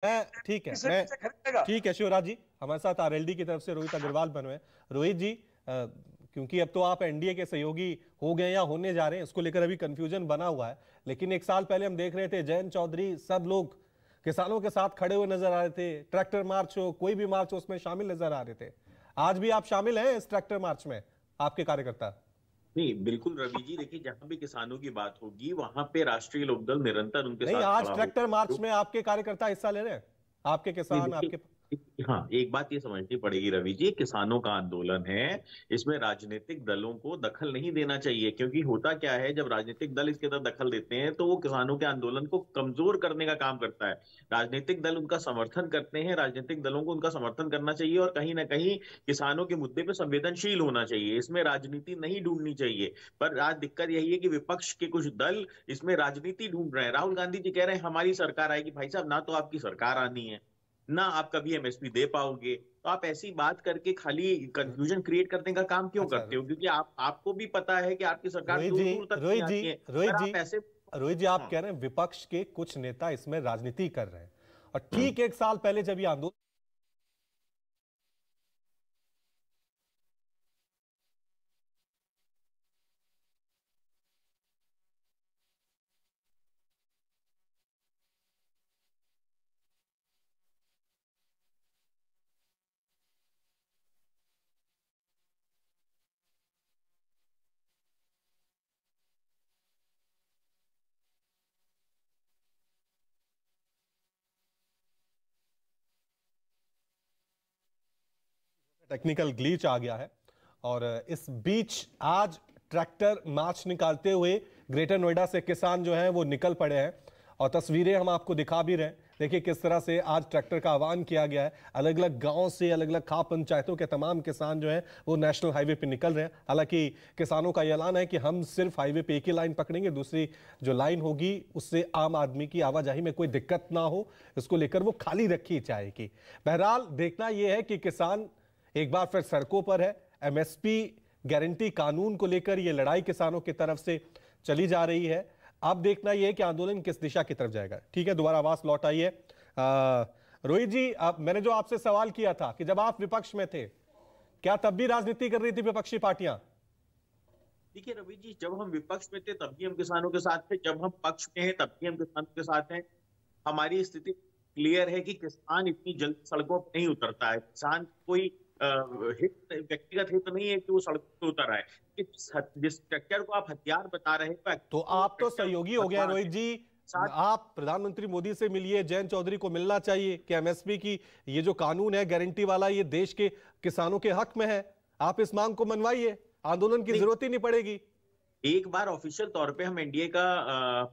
ठीक है, मैं ठीक है शिवराज जी, हमारे साथ आरएलडी की तरफ से रोहित अग्रवाल बने हैं। रोहित जी, क्योंकि अब तो आप एनडीए के सहयोगी हो गए या होने जा रहे हैं, इसको लेकर अभी कंफ्यूजन बना हुआ है। लेकिन एक साल पहले हम देख रहे थे जयंत चौधरी, सब लोग किसानों के साथ खड़े हुए नजर आ रहे थे। ट्रैक्टर मार्च हो, कोई भी मार्च हो, उसमें शामिल नजर आ रहे थे। आज भी आप शामिल हैं इस ट्रैक्टर मार्च में, आपके कार्यकर्ता? नहीं, बिल्कुल रवि जी, देखिए जहां भी किसानों की बात होगी वहां पे राष्ट्रीय लोकदल निरंतर उनके नहीं, साथ आज खड़ा ट्रैक्टर मार्च होगा। में आपके कार्यकर्ता हिस्सा ले रहे हैं, आपके नहीं किसान, देखिए, आपके। हाँ एक बात ये समझनी पड़ेगी रवि जी, किसानों का आंदोलन है, इसमें राजनीतिक दलों को दखल नहीं देना चाहिए। क्योंकि होता क्या है, जब राजनीतिक दल इसके अंदर दखल देते हैं तो वो किसानों के आंदोलन को कमजोर करने का काम करता है। राजनीतिक दल उनका समर्थन करते हैं, राजनीतिक दलों को उनका समर्थन करना चाहिए और कहीं ना कहीं किसानों के मुद्दे पे संवेदनशील होना चाहिए, इसमें राजनीति नहीं ढूंढनी चाहिए। पर आज दिक्कत यही है कि विपक्ष के कुछ दल इसमें राजनीति ढूंढ रहे हैं। राहुल गांधी जी कह रहे हैं हमारी सरकार आएगी। भाई साहब, ना तो आपकी सरकार आनी है, ना आप कभी एमएसपी दे पाओगे, तो आप ऐसी बात करके खाली कंफ्यूजन क्रिएट करने का काम क्यों अच्छा करते हो? क्योंकि आपको भी पता है कि आपकी सरकार रोहित दूर जी, दूर तक नहीं रोहित जी, आती है, रोहित अगर जी, आप ऐसे। रोहित जी, आप हाँ। कह रहे हैं विपक्ष के कुछ नेता इसमें राजनीति कर रहे हैं, और ठीक एक साल पहले जब ये आंदोलन टेक्निकल ग्लिच आ गया है, और इस बीच आज ट्रैक्टर मार्च निकालते हुए ग्रेटर नोएडा से किसान जो हैं वो निकल पड़े हैं, और तस्वीरें हम आपको दिखा भी रहे हैं। देखिए किस तरह से आज ट्रैक्टर का आह्वान किया गया है। अलग अलग गांव से, अलग अलग खाप पंचायतों के तमाम किसान जो हैं वो नेशनल हाईवे पे निकल रहे हैं। हालांकि किसानों का ऐलान है कि हम सिर्फ हाईवे पे एक ही लाइन पकड़ेंगे, दूसरी जो लाइन होगी उससे आम आदमी की आवाजाही में कोई दिक्कत ना हो, इसको लेकर वो खाली रखी जाएगी। बहरहाल देखना यह है कि किसान एक बार फिर सड़कों पर है। एमएसपी गारंटी कानून को लेकर यह लड़ाई किसानों की तरफ से चली जा रही है। अब देखना यह है कि आंदोलन किस दिशा की तरफ जाएगा। ठीक है, दोबारा आवाज लौट आई है। रोहित जी, अब मैंने जो आपसे सवाल किया था कि जब आप विपक्ष में थे, क्या तब भी राजनीति कर रही थी विपक्षी पार्टियां? देखिए रवि जी, जब हम विपक्ष में थे तब भी हम किसानों के साथ थे, जब हम पक्ष में हैं तब भी हम किसानों के साथ हैं। हमारी स्थिति क्लियर है कि किसान इतनी जल्दी सड़कों पर नहीं उतरता है। किसान कोई हित, व्यक्तिगत हित नहीं है कि वो सड़कों पर उतर आए। जिस ट्रैक्टर को आप हथियार बता रहे हैं तो वो आप तो ट्रैक्टर सहयोगी हो गए रोहित है जी। साथ। आप प्रधानमंत्री मोदी से मिलिए, जयंत चौधरी को मिलना चाहिए कि एमएसपी की ये जो कानून है गारंटी वाला, ये देश के किसानों के हक में है। आप इस मांग को मनवाइए, आंदोलन की नहीं, जरूरत ही नहीं पड़ेगी। एक बार ऑफिशियल तौर पे हम एनडीए का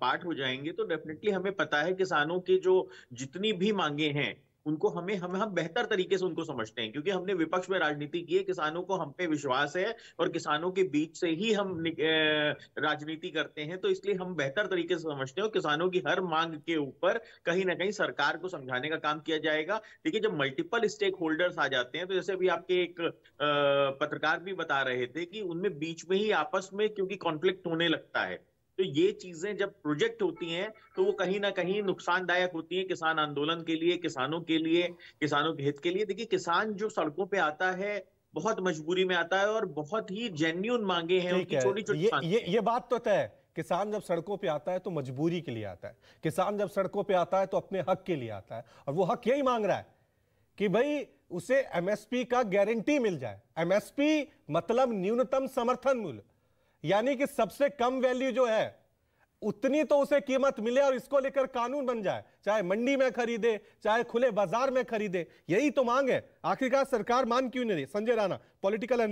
पार्ट हो जाएंगे तो डेफिनेटली हमें पता है किसानों की जो जितनी भी मांगे हैं उनको हम बेहतर तरीके से उनको समझते हैं, क्योंकि हमने विपक्ष में राजनीति की है। किसानों को हम पे विश्वास है और किसानों के बीच से ही हम राजनीति करते हैं, तो इसलिए हम बेहतर तरीके से समझते हैं और किसानों की हर मांग के ऊपर कहीं ना कहीं सरकार को समझाने का काम किया जाएगा। देखिए, जब मल्टीपल स्टेक होल्डर्स आ जाते हैं, तो जैसे अभी आपके एक पत्रकार भी बता रहे थे कि उनमें बीच में ही आपस में क्योंकि कॉन्फ्लिक्ट होने लगता है, तो ये चीजें जब प्रोजेक्ट होती हैं तो वो कहीं ना कहीं नुकसानदायक होती हैं किसान आंदोलन के लिए, किसानों के लिए, किसानों के हित के लिए। देखिए, किसान जो सड़कों पे आता है बहुत मजबूरी में आता है और बहुत ही जेन्युइन मांगे हैं ठीक उनकी, है, छोटी छोटी मांगे हैं। ये बात तो तय है। किसान जब सड़कों पे आता है तो मजबूरी के लिए आता है। किसान जब सड़कों पे आता है तो अपने हक के लिए आता है, और वो हक यही मांग रहा है कि भाई उसे एमएसपी का गारंटी मिल जाए। एमएसपी मतलब न्यूनतम समर्थन मूल्य, यानी कि सबसे कम वैल्यू जो है उतनी तो उसे कीमत मिले, और इसको लेकर कानून बन जाए, चाहे मंडी में खरीदे चाहे खुले बाजार में खरीदे। यही तो मांग है। आखिरकार सरकार मान क्यों नहीं रही? संजय राणा, पॉलिटिकल